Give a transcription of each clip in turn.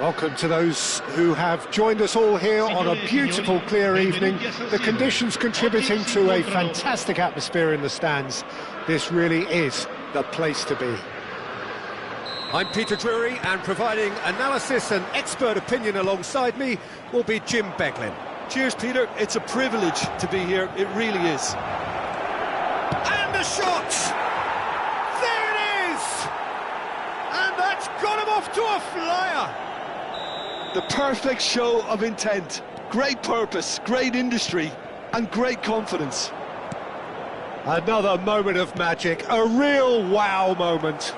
Welcome to those who have joined us all here on a beautiful, clear evening. The conditions contributing to a fantastic atmosphere in the stands. This really is the place to be. I'm Peter Drury, and providing analysis and expert opinion alongside me will be Jim Beglin. Cheers, Peter. It's a privilege to be here. It really is. And the shot! There it is! And that's got him off to a flyer! The perfect show of intent, great purpose, great industry, and great confidence. Another moment of magic, a real wow moment.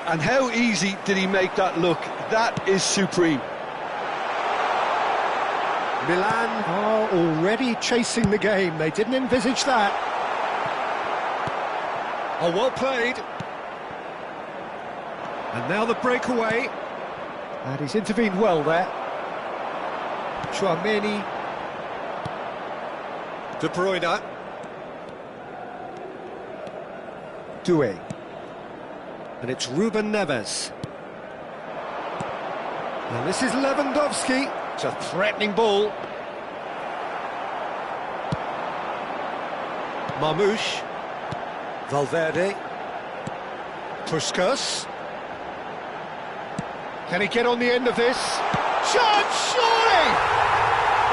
And how easy did he make that look? That is supreme. Milan are already chasing the game. They didn't envisage that. Oh, well played. And now the breakaway. And he's intervened well there. Chouameni. De Bruyne. Doué. And it's Ruben Neves. And this is Lewandowski. It's a threatening ball. Marmoush. Valverde. Puskas. Can he get on the end of this? Chance, surely!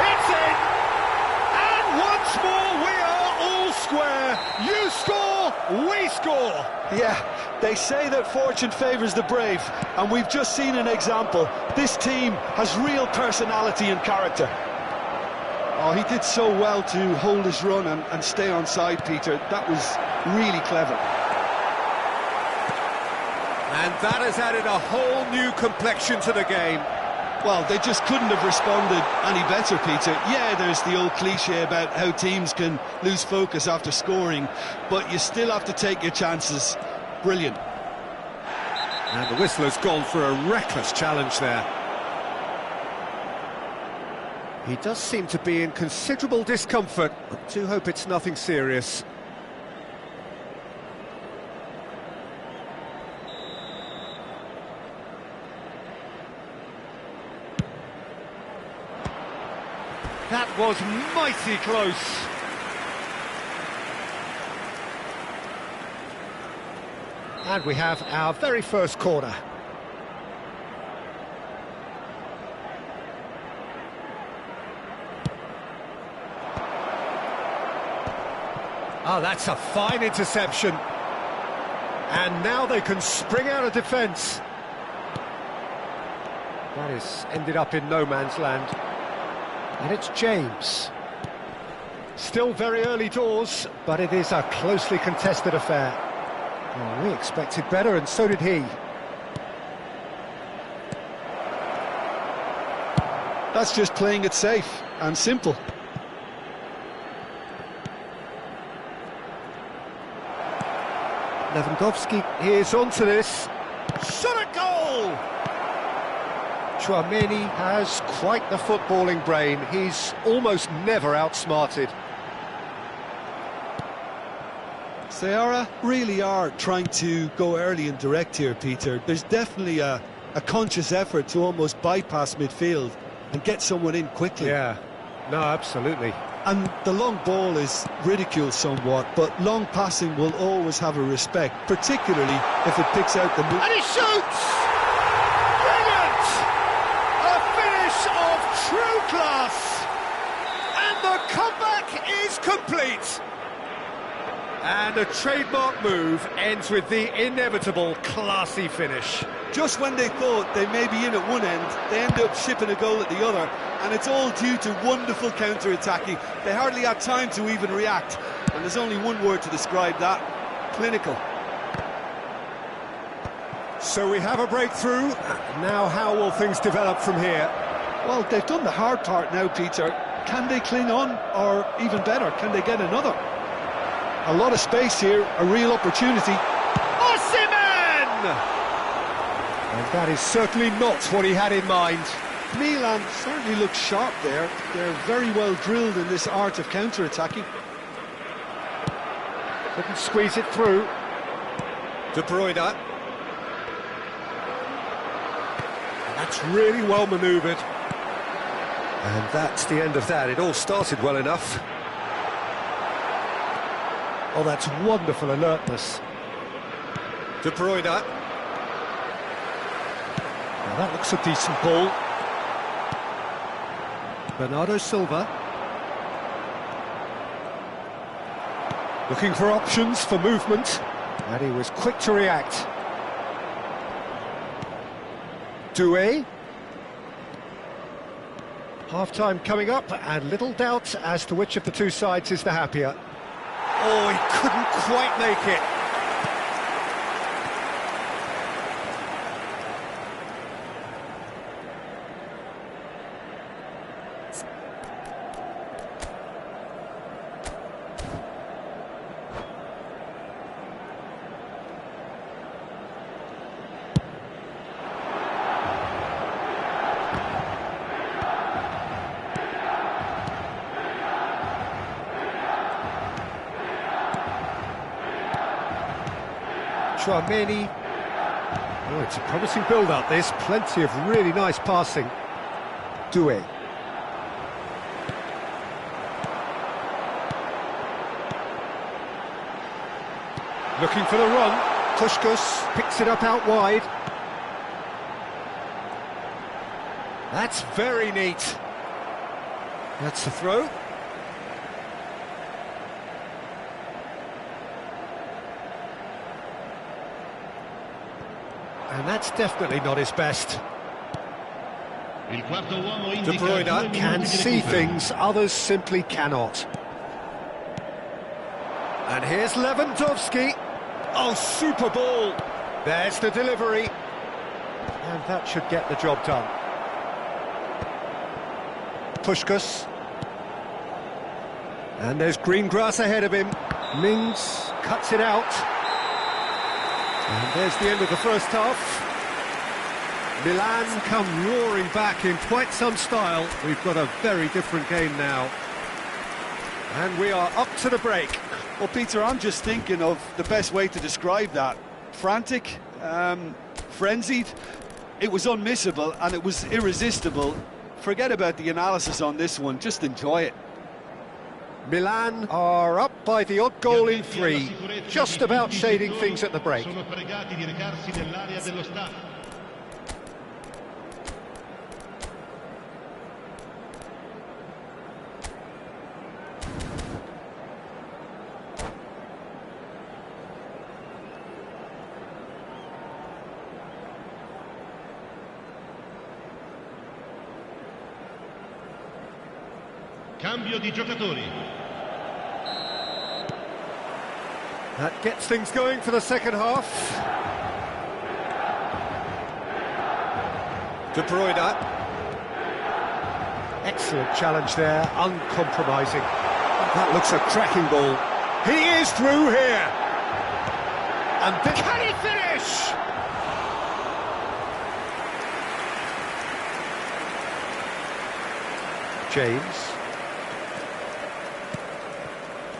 It's in! And once more we are all square. You score, we score! Yeah, they say that fortune favours the brave, and we've just seen an example. This team has real personality and character. Oh, he did so well to hold his run and stay on side, Peter. That was really clever. And that has added a whole new complexion to the game. Well, they just couldn't have responded any better, Peter. Yeah, there's the old cliche about how teams can lose focus after scoring, but you still have to take your chances. Brilliant. And the whistler's gone for a reckless challenge there. He does seem to be in considerable discomfort. I do hope it's nothing serious. That was mighty close. And we have our very first corner. Oh, that's a fine interception. And now they can spring out of defence. That has ended up in no man's land. And it's James. Still very early doors, but it is a closely contested affair. Well, we expected better, and so did he. That's just playing it safe and simple. Lewandowski is onto this. Shot at goal! Chouameni has quite the footballing brain. He's almost never outsmarted. Ceará really are trying to go early and direct here, Peter. There's definitely a conscious effort to almost bypass midfield and get someone in quickly. Yeah, no, absolutely. And the long ball is ridiculed somewhat, but long passing will always have a respect, particularly if it picks out the move. And he shoots! Brilliant! A finish of true class! And the comeback is complete! And a trademark move ends with the inevitable classy finish. Just when they thought they may be in at one end, they end up shipping a goal at the other, and it's all due to wonderful counter-attacking. They hardly had time to even react, and there's only one word to describe that: clinical. So we have a breakthrough. Now how will things develop from here? Well, they've done the hard part now, Peter. Can they cling on, or even better, can they get another? A lot of space here, a real opportunity. Osimhen! And that is certainly not what he had in mind. Milan certainly looks sharp there. They're very well drilled in this art of counter-attacking. Couldn't squeeze it through. De Bruyne. That's really well manoeuvred. And that's the end of that. It all started well enough. Oh, that's wonderful alertness. De Bruyne. Now that looks a decent ball. Bernardo Silva. Looking for options for movement. And he was quick to react. Doué. Half-time coming up, and little doubt as to which of the two sides is the happier. Oh, he couldn't quite make it. Chouameni. Oh, it's a promising build-up, this. Plenty of really nice passing. Doué. Looking for the run. Puskás picks it up out wide. That's very neat. That's the throw. And that's definitely not his best. De Bruyne can see things others simply cannot. And here's Lewandowski. Oh, super ball. There's the delivery. And that should get the job done. Puskás. And there's green grass ahead of him. Mings cuts it out. And there's the end of the first half. Milan come roaring back in quite some style. We've got a very different game now. And we are up to the break. Well, Peter, I'm just thinking of the best way to describe that. Frantic, frenzied. It was unmissable and it was irresistible. Forget about the analysis on this one, just enjoy it. Milan are up by the odd goal in 3, just about shading things at the break. Cambio di giocatori. That gets things going for the second half. De Bruyne. Excellent challenge there, uncompromising. That looks a cracking ball. He is through here. And can he finish? James.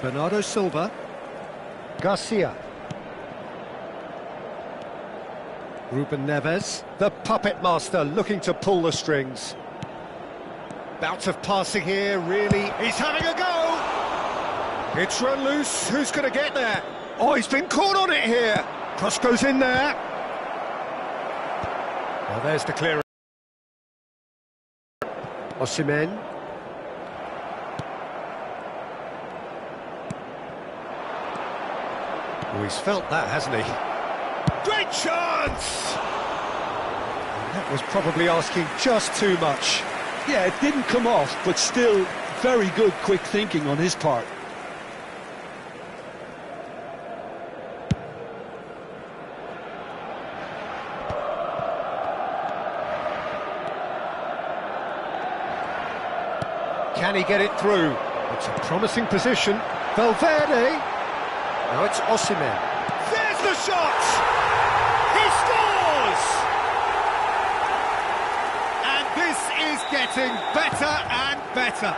Bernardo Silva. Garcia. Ruben Neves, the puppet master, looking to pull the strings. Bout of passing here, really. He's having a go! It's run loose, who's going to get there? Oh, he's been caught on it here! Cross goes in there. Well, there's the clearance. Osimhen. Oh, he's felt that, hasn't he? Great chance! And that was probably asking just too much. Yeah, it didn't come off, but still very good quick thinking on his part. Can he get it through? It's a promising position. Valverde. Now it's Osimhen. There's the shot! He scores! And this is getting better and better.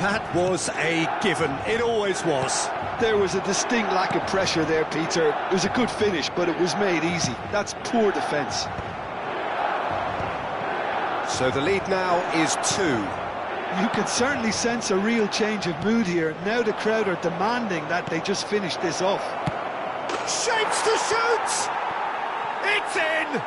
That was a given. It always was. There was a distinct lack of pressure there, Peter. It was a good finish, but it was made easy. That's poor defence. So the lead now is 2. You can certainly sense a real change of mood here. Now the crowd are demanding that they just finish this off. Shapes to shoot! It's in!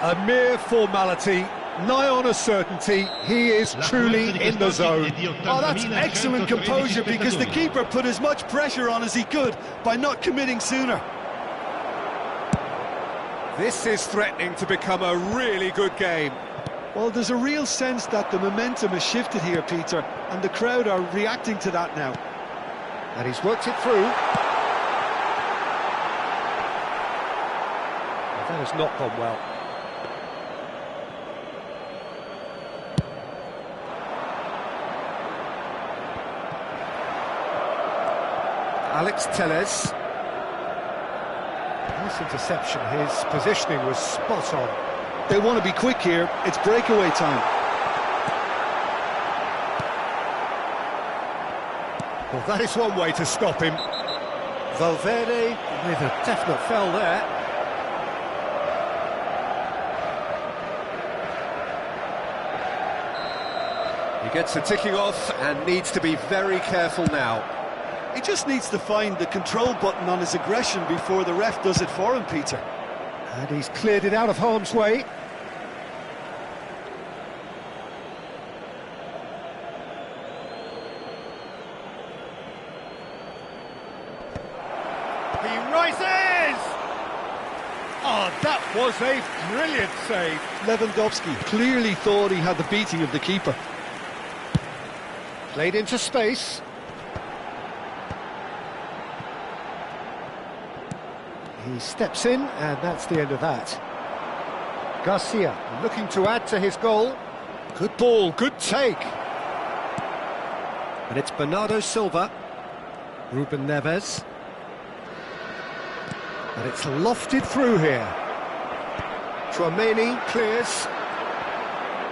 A mere formality, nigh on a certainty. He is truly in the zone. Oh, that's excellent composure, because the keeper put as much pressure on as he could by not committing sooner. This is threatening to become a really good game. Well, there's a real sense that the momentum has shifted here, Peter, and the crowd are reacting to that now. And he's worked it through. That has not gone well. Alex Telles. Nice interception. His positioning was spot on. They want to be quick here. It's breakaway time. Well, that is one way to stop him. Valverde with a definite foul there. He gets the ticking off and needs to be very careful now. He just needs to find the control button on his aggression before the ref does it for him, Peter. And he's cleared it out of harm's way. He rises! Oh, that was a brilliant save. Lewandowski clearly thought he had the beating of the keeper. Played into space. He steps in, and that's the end of that. Garcia looking to add to his goal. Good ball, good take. And it's Bernardo Silva. Ruben Neves. And it's lofted through here. Tchouameni clears.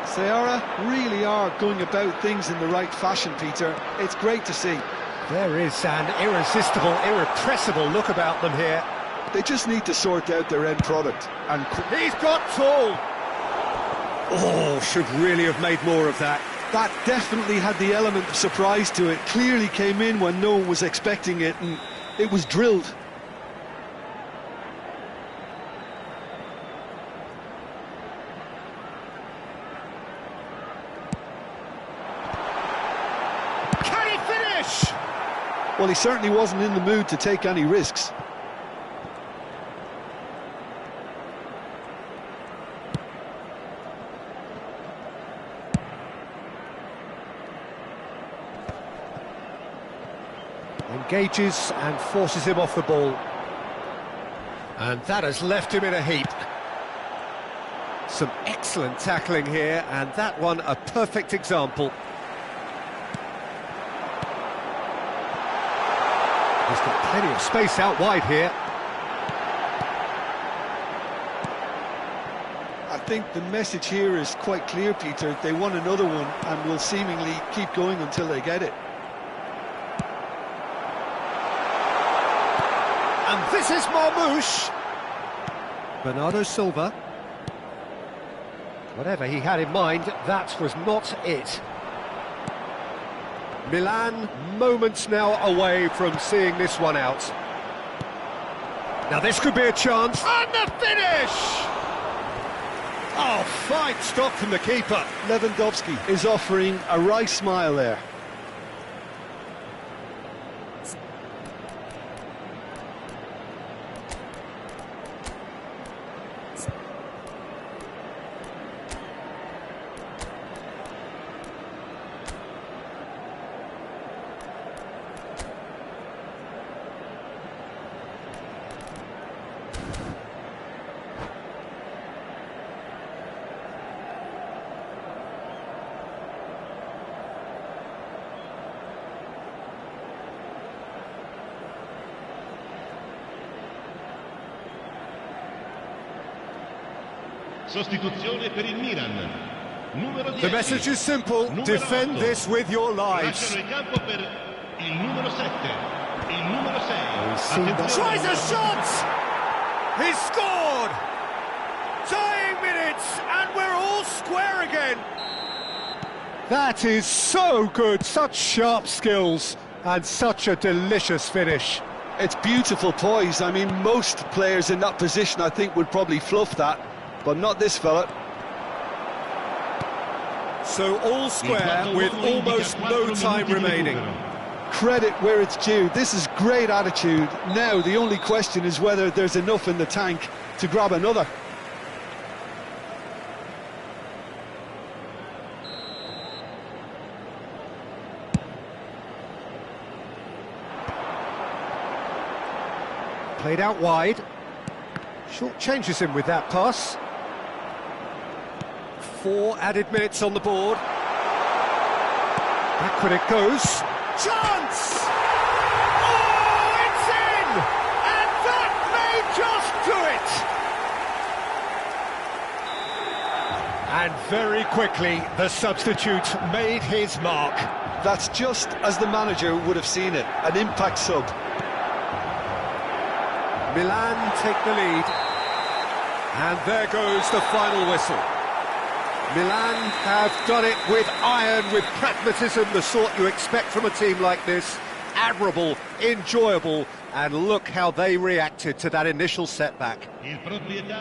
Ceará really are going about things in the right fashion, Peter. It's great to see. There is an irresistible, irrepressible look about them here. They just need to sort out their end product. And he's got tall. Oh, should really have made more of that. That definitely had the element of surprise to it. Clearly came in when no one was expecting it, and it was drilled. Can he finish? Well, he certainly wasn't in the mood to take any risks. Engages and forces him off the ball. And that has left him in a heap. Some excellent tackling here, and that one a perfect example. He's got plenty of space out wide here. I think the message here is quite clear, Peter. They want another one and will seemingly keep going until they get it. And this is Marmouche. Bernardo Silva. Whatever he had in mind, that was not it. Milan, moments now away from seeing this one out. Now this could be a chance. And the finish! Oh, fine stop from the keeper. Lewandowski is offering a wry smile there. Sostituzione per il Milan. Numero 10. The message is simple, defend 8. this with your lives. Lasciano il campo per il numero 7, il numero 6. Tries a shot! He's scored! Dying minutes, and we're all scored! square again. That is so good, such sharp skills and such a delicious finish. It's beautiful poise. I mean, most players in that position, I think, would probably fluff that, but not this fella. So all square with almost no time remaining. Credit where it's due. This is great attitude. Now, the only question is whether there's enough in the tank to grab another. Played out wide. Short changes him with that pass. 4 added minutes on the board. Backward it goes. Chance! Oh, it's in! And that may just do it! And very quickly, the substitute made his mark. That's just as the manager would have seen it, an impact sub. Milan take the lead. And there goes the final whistle. Milan have done it with iron, with pragmatism, the sort you expect from a team like this. Admirable, enjoyable, and look how they reacted to that initial setback.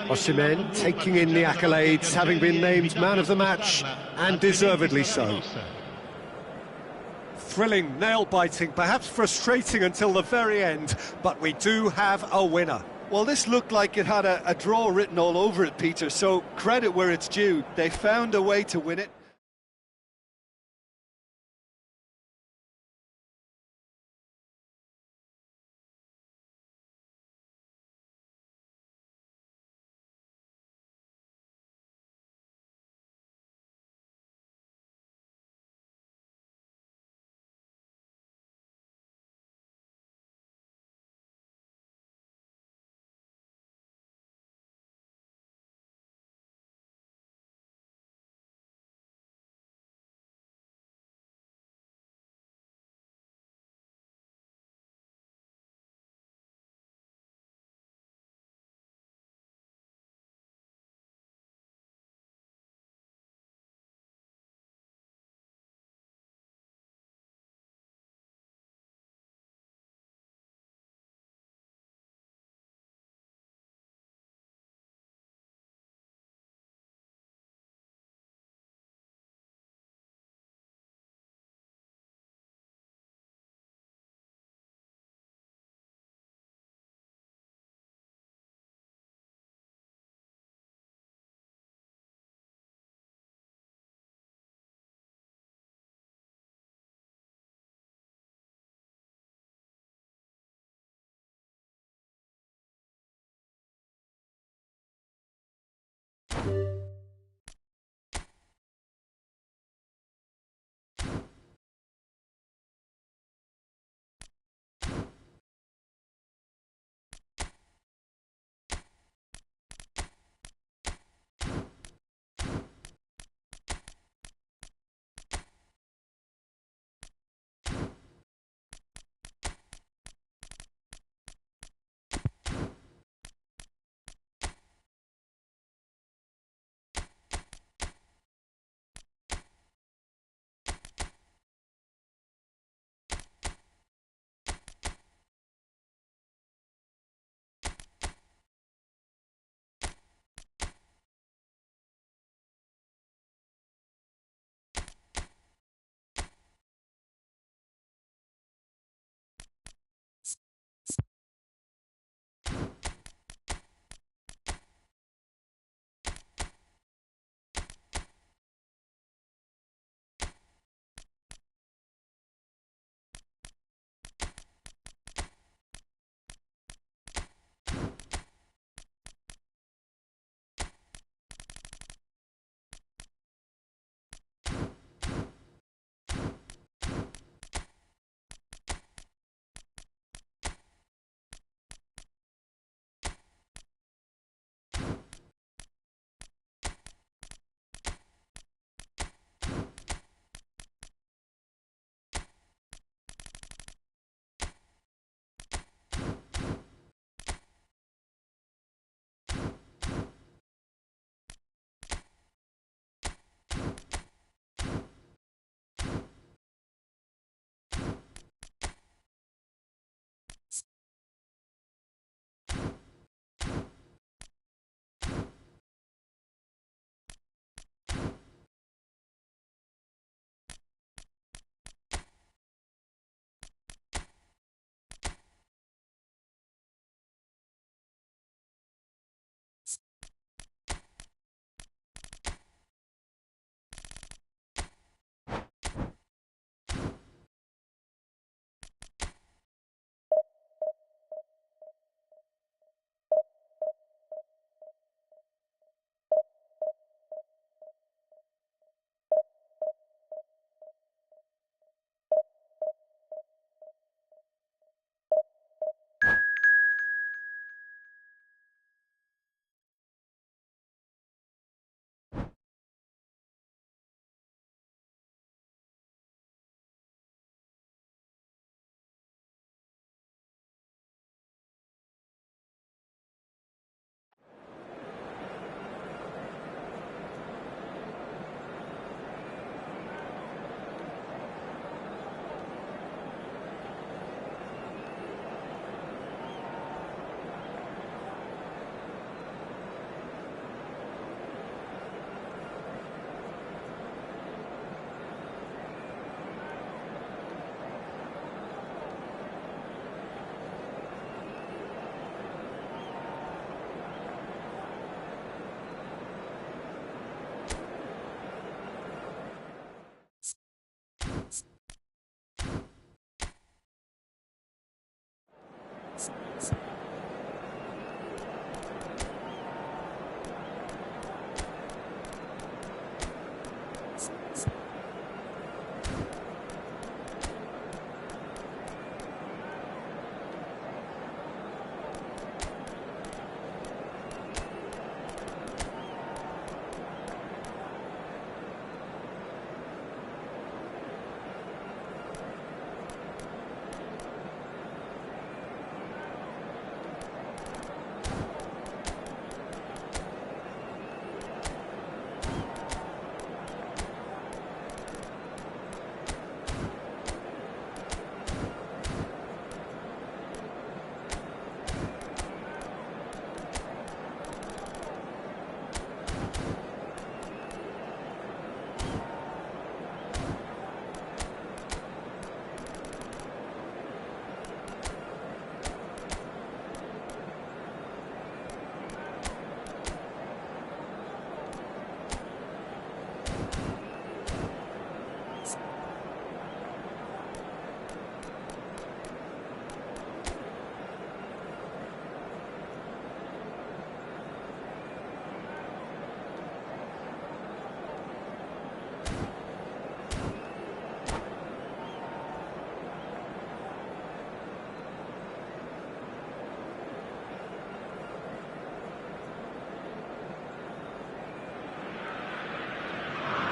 Osimhen taking in the accolades, having been named man of the match, and deservedly so. Thrilling, nail-biting, perhaps frustrating until the very end, but we do have a winner. Well, this looked like it had a draw written all over it, Peter, so credit where it's due. They found a way to win it.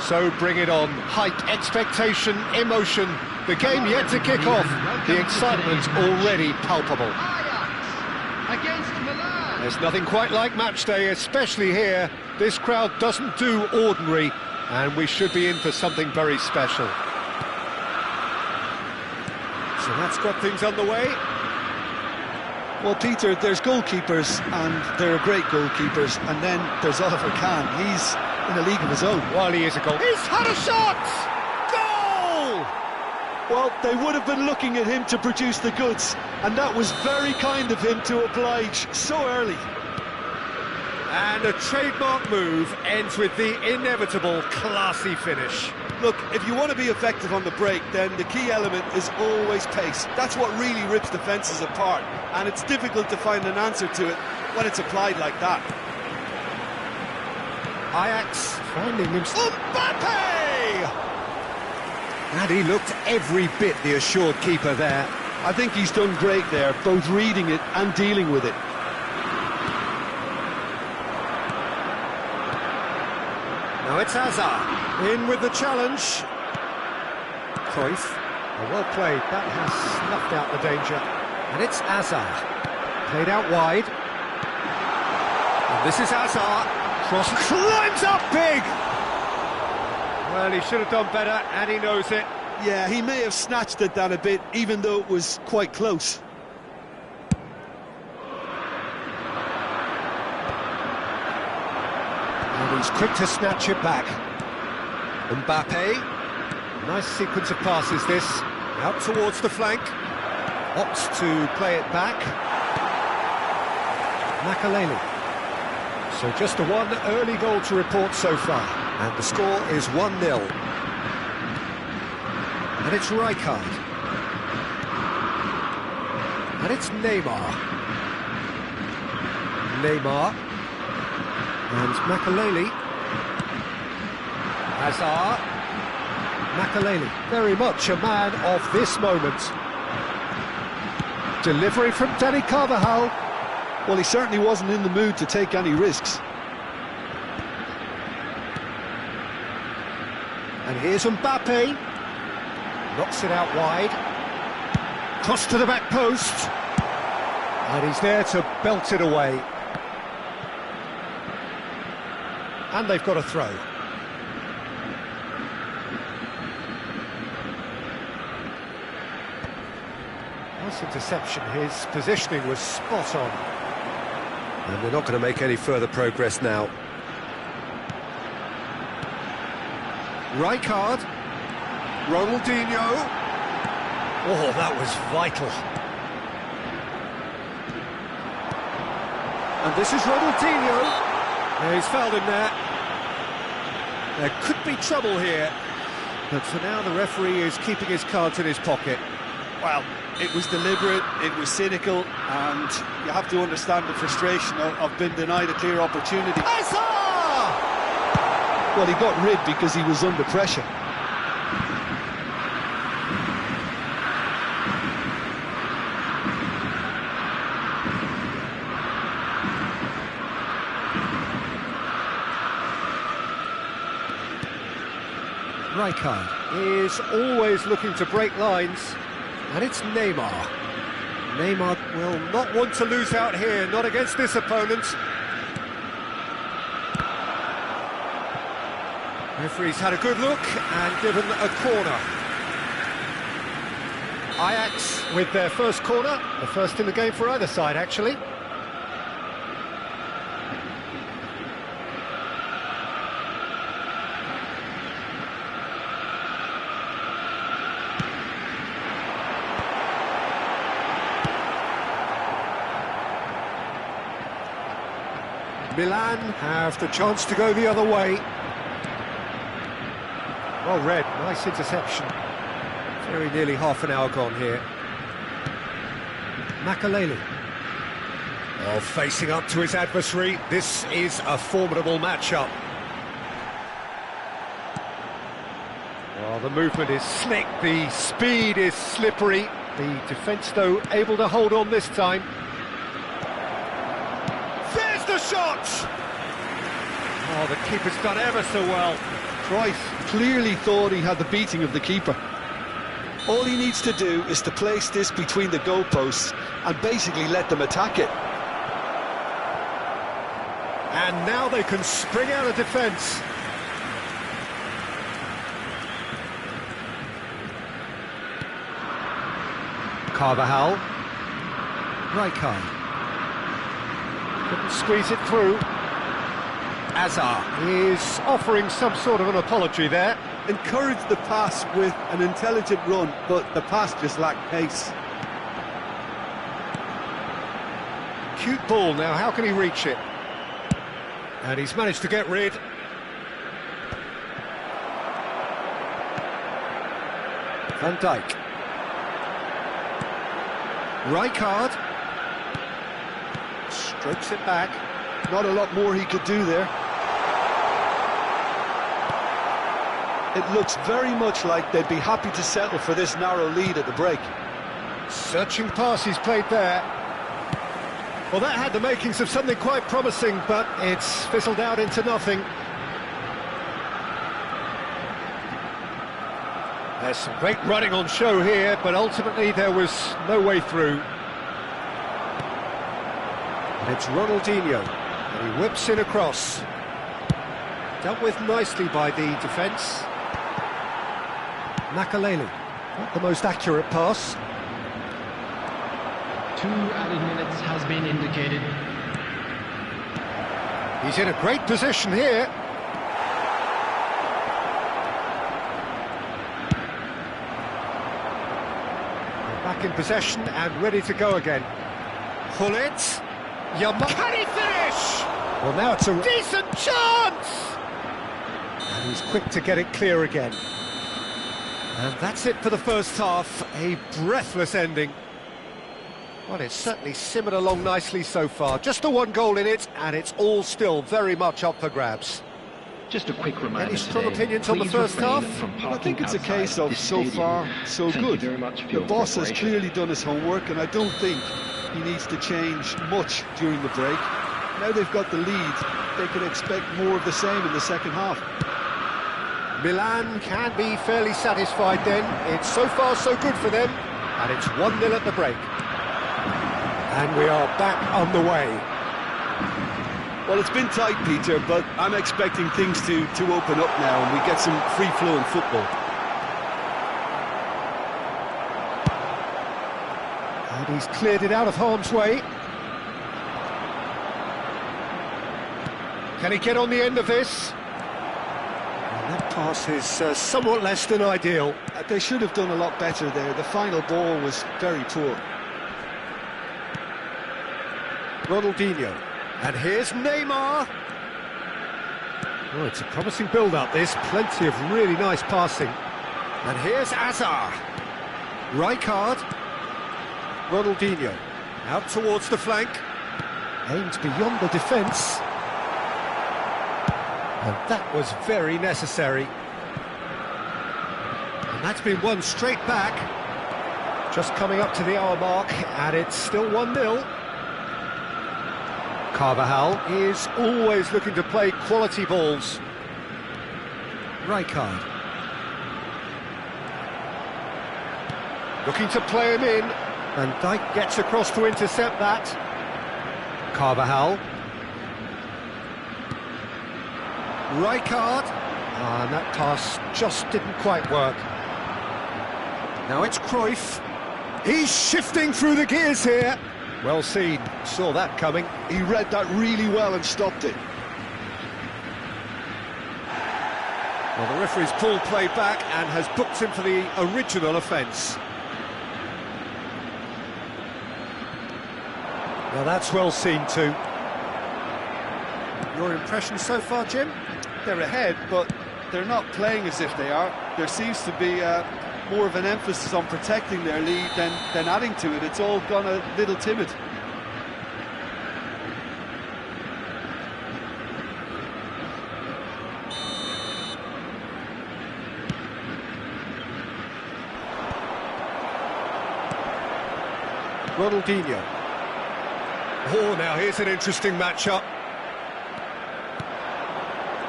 So bring it on. Hype, expectation, emotion. The game yet to kick off. The excitement already palpable. Against Milan. There's nothing quite like match day, especially here. This crowd doesn't do ordinary, and we should be in for something very special. So that's got things underway. Well, Peter, there's goalkeepers, and there are great goalkeepers, and then there's Oliver Kahn. He's in a league of his own. While he is a goal. He's had a shot! Goal! Well, they would have been looking at him to produce the goods, and that was very kind of him to oblige so early. And a trademark move ends with the inevitable classy finish. Look, if you want to be effective on the break, then the key element is always pace. That's what really rips defences apart, and it's difficult to find an answer to it when it's applied like that. Ajax finding himself. Mbappe! And he looked every bit the assured keeper there. I think he's done great there, both reading it and dealing with it. Now it's Hazard, in with the challenge. Cruyff. Well played. That has snuffed out the danger. And it's Hazard. Played out wide. And this is Hazard. Cross climbs up big! Well, he should have done better, and he knows it. Yeah, he may have snatched at that a bit, even though it was quite close. And he's quick to snatch it back. Mbappe. Nice sequence of passes, this. Out towards the flank. Opts to play it back. Makaleli. So just the one early goal to report so far. And the score is 1-0. And it's Rijkaard. And it's Neymar. Neymar. And Makaleli. Hazard. Makaleli, very much a man of this moment. Delivery from Dani Carvajal. Well, he certainly wasn't in the mood to take any risks. And here's Mbappe. Knocks it out wide. Cross to the back post. And he's there to belt it away. And they've got a throw. Nice interception. His positioning was spot on. And they're not going to make any further progress now. Rijkaard. Ronaldinho. Oh, that was vital. And this is Ronaldinho. Yeah, he's fouled him there. There could be trouble here. But for now, the referee is keeping his cards in his pocket. Well, it was deliberate, it was cynical, and you have to understand the frustration of being denied a clear opportunity. Well, he got rid because he was under pressure. Rijkaard is always looking to break lines, and it's Neymar. Neymar will not want to lose out here, not against this opponent. Referee's had a good look and given a corner. Ajax with their first corner, the first in the game for either side, actually. Milan have the chance to go the other way. Well read, nice interception. Very nearly half an hour gone here. Makaleli. Oh, facing up to his adversary. This is a formidable matchup. Well, the movement is slick, the speed is slippery. The defence, though, able to hold on this time. The shot! Oh, the keeper's done ever so well. Price clearly thought he had the beating of the keeper. All he needs to do is to place this between the goalposts and basically let them attack it. And now they can spring out of defence. Carvajal. Rijkaard. Couldn't squeeze it through. Azar is offering some sort of an apology there. Encouraged the pass with an intelligent run, but the pass just lacked pace. Cute ball now, how can he reach it? And he's managed to get rid. Van Dijk. Rijkaard. Strokes it back. Not a lot more he could do there. It looks very much like they'd be happy to settle for this narrow lead at the break. Searching pass he's played there. Well, that had the makings of something quite promising, but it's fizzled out into nothing. There's some great running on show here, but ultimately there was no way through. And it's Ronaldinho, and he whips in across. Dealt with nicely by the defence. Makaleli, not the most accurate pass. 2 added minutes has been indicated. He's in a great position here. They're back in possession and ready to go again. Hullet. Can he finish? Well, now it's a decent chance! And he's quick to get it clear again. And that's it for the first half. A breathless ending. Well, it's certainly simmered along nicely so far. Just the 1 goal in it, and it's all still very much up for grabs. Just a quick reminder. Any strong opinions on the first half? I think it's a case of so far, so good. The boss has clearly done his homework, and I don't think he needs to change much during the break. Now they've got the lead, they can expect more of the same in the second half. Milan can be fairly satisfied then. It's so far so good for them, and it's 1-0 at the break. And we are back on the way. Well, it's been tight, Peter, but I'm expecting things to open up now and we get some free-flowing football. And he's cleared it out of harm's way. Can he get on the end of this? And that pass is somewhat less than ideal. They should have done a lot better there. The final ball was very poor. Ronaldinho. And here's Neymar. Oh, it's a promising build-up, this. Plenty of really nice passing. And here's Azar. Rijkaard. Ronaldinho, out towards the flank. Aimed beyond the defence. And that was very necessary. And that's been won straight back. Just coming up to the hour mark, and it's still 1-0. Carvajal is always looking to play quality balls. Rijkaard. Looking to play him in. And Dijk gets across to intercept that. Carvajal. Rijkaard. And that pass just didn't quite work. Now it's Cruyff. He's shifting through the gears here. Well seen, saw that coming. He read that really well and stopped it. Well, the referee's pulled play back and has booked him for the original offence. Now that's well seen too. Your impression so far, Jim? They're ahead, but they're not playing as if they are. There seems to be more of an emphasis on protecting their lead than adding to it. It's all gone a little timid. Ronaldinho. Oh, now here's an interesting matchup.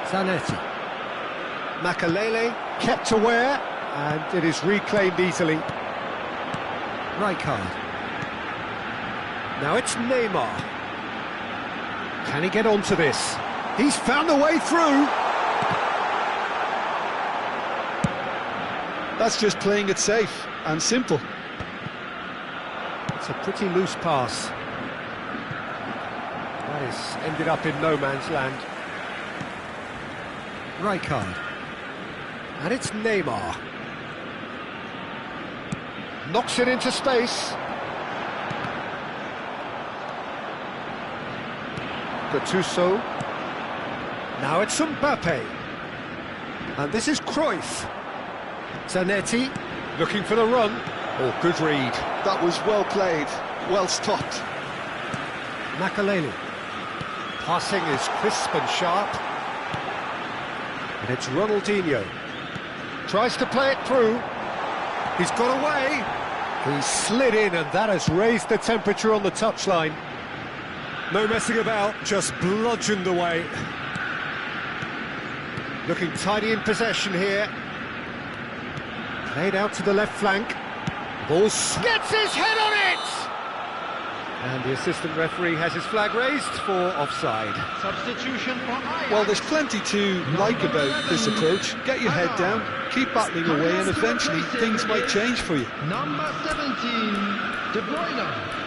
Zanetti. Makalele kept aware, and it is reclaimed easily. Rijkaard. Now it's Neymar. Can he get onto this? He's found a way through. That's just playing it safe and simple. It's a pretty loose pass. That has ended up in no man's land. Rijkaard. And it's Neymar. Knocks it into space. Gattuso. Now it's Mbappe. And this is Cruyff. Zanetti looking for the run. Oh, good read. That was well played, well stopped. Makalele. Passing is crisp and sharp. And it's Ronaldinho. Tries to play it through. He's got away. He slid in, and that has raised the temperature on the touchline. No messing about, just bludgeoned away. Looking tidy in possession here. Played out to the left flank. Ball gets his head on it! And the assistant referee has his flag raised for offside. Substitution for Ajax. Well, there's plenty to like about this approach. Get your head down, keep battling away, and eventually things might change for you. Number 17, De Bruyne.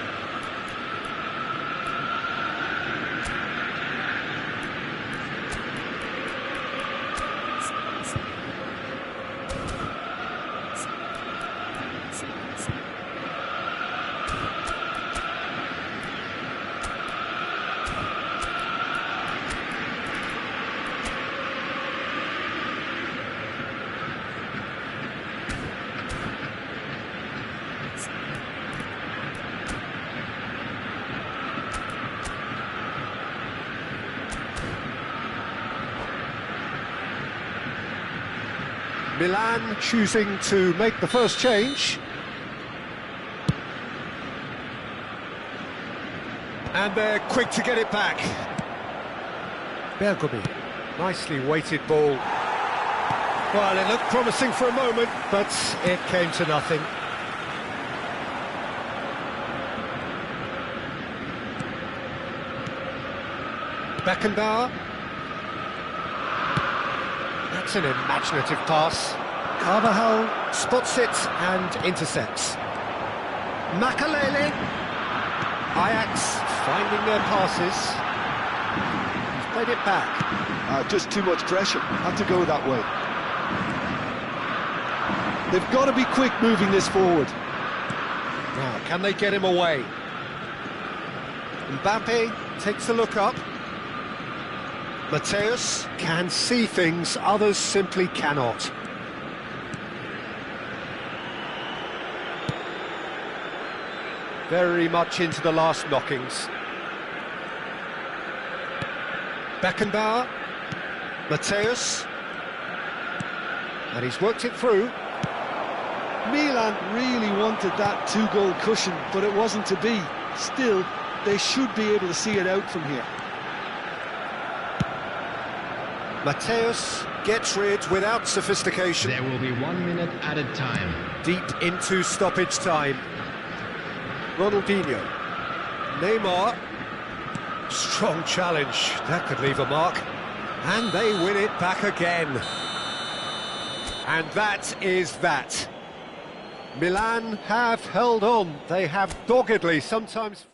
Milan choosing to make the first change. And they're quick to get it back. Bergomi, nicely weighted ball. Well, it looked promising for a moment, but it came to nothing. Beckenbauer. That's an imaginative pass. Carvajal spots it and intercepts. Makalele. Ajax finding their passes. He's played it back. Just too much pressure. Had to go that way. They've got to be quick moving this forward. Now, can they get him away? Mbappe takes a look up. Mateus can see things others simply cannot. very much into the last knockings. Beckenbauer, Mateus, and he's worked it through. Milan really wanted that two-goal cushion, but it wasn't to be. Still, they should be able to see it out from here. Mateus gets rid without sophistication. There will be 1 minute added time. Deep into stoppage time. Ronaldinho. Neymar. Strong challenge. That could leave a mark. And they win it back again. And that is that. Milan have held on. They have doggedly sometimes...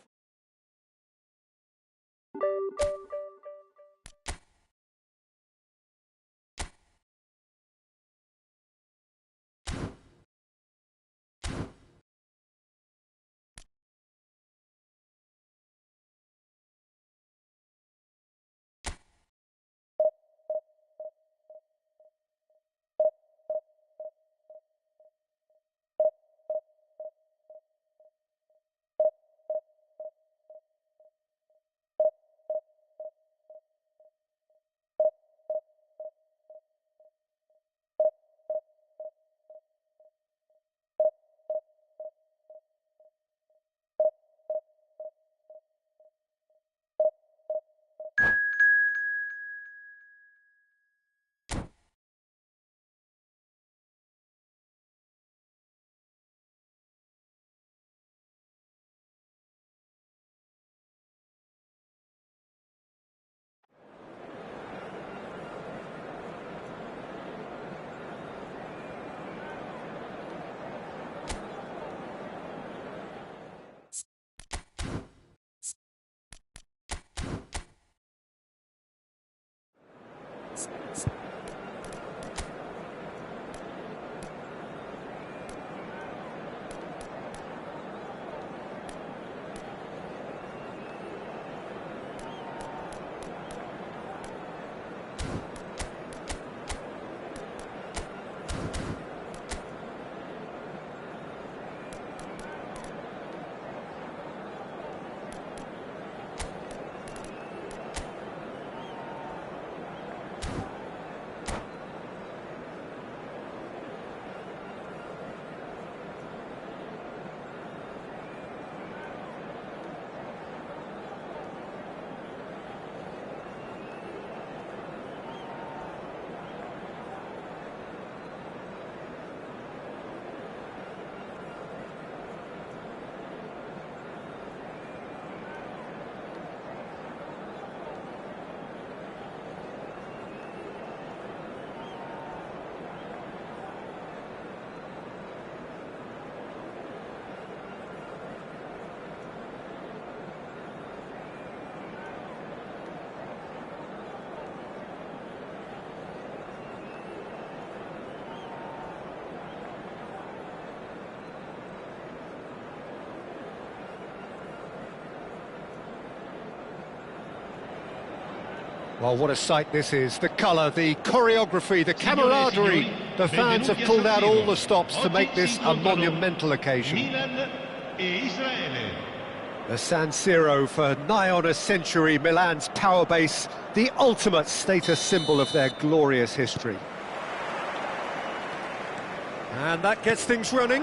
Well, what a sight this is. The colour, the choreography, the camaraderie. The fans have pulled out all the stops to make this a monumental occasion. Milan e Israele. The San Siro, for nigh on a century, Milan's power base, the ultimate status symbol of their glorious history. And that gets things running.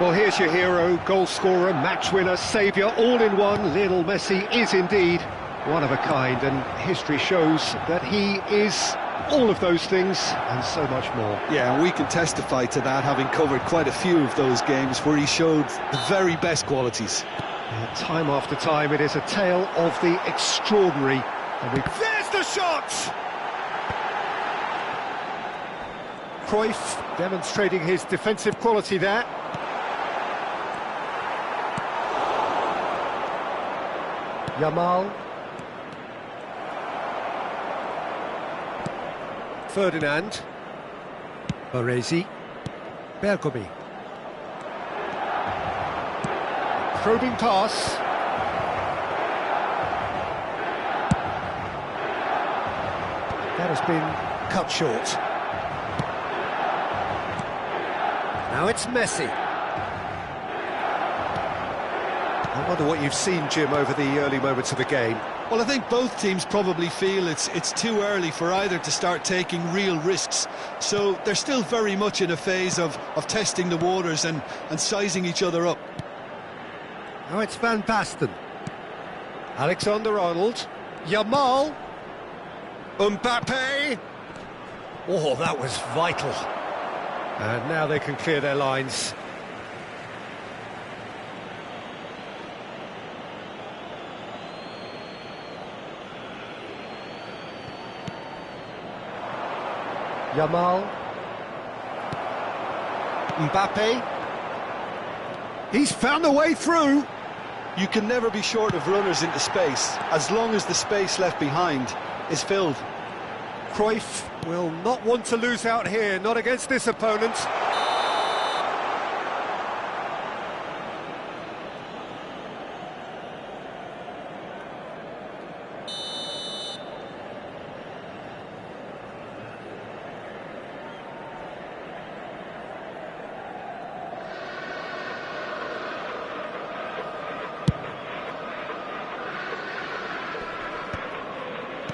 Well, here's your hero, goal scorer, match winner, saviour, all in one. Lionel Messi is indeed one of a kind, and history shows that he is all of those things and so much more. Yeah, and we can testify to that, having covered quite a few of those games where he showed the very best qualities. Yeah, time after time, it is a tale of the extraordinary. And there's the shot! Cruyff demonstrating his defensive quality there. Yamal. Ferdinand. Baresi. Bergomi. Probing pass. That has been cut short. Now it's Messi. I wonder what you've seen, Jim, over the early moments of the game. Well, I think both teams probably feel it's too early for either to start taking real risks. So they're still very much in a phase of testing the waters and sizing each other up. Now it's Van Basten. Alexander-Arnold. Yamal. Mbappe. Oh, that was vital. And now they can clear their lines. Yamal. Mbappe. He's found a way through. You can never be short of runners into space, as long as the space left behind is filled. Cruyff will not want to lose out here, not against this opponent.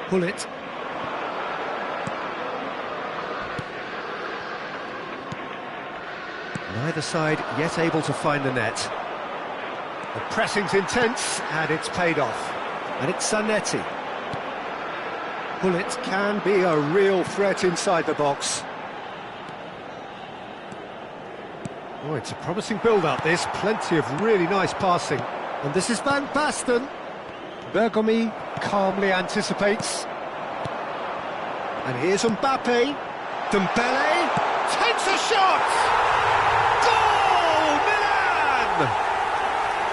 Pull it. Neither side yet able to find the net. The pressing's intense, and it's paid off. And it's Zanetti. Pull it can be a real threat inside the box. Oh, it's a promising build-up, this. Plenty of really nice passing. And this is Van Basten. Bergomi calmly anticipates. And here's Mbappe. Dembele takes a shot!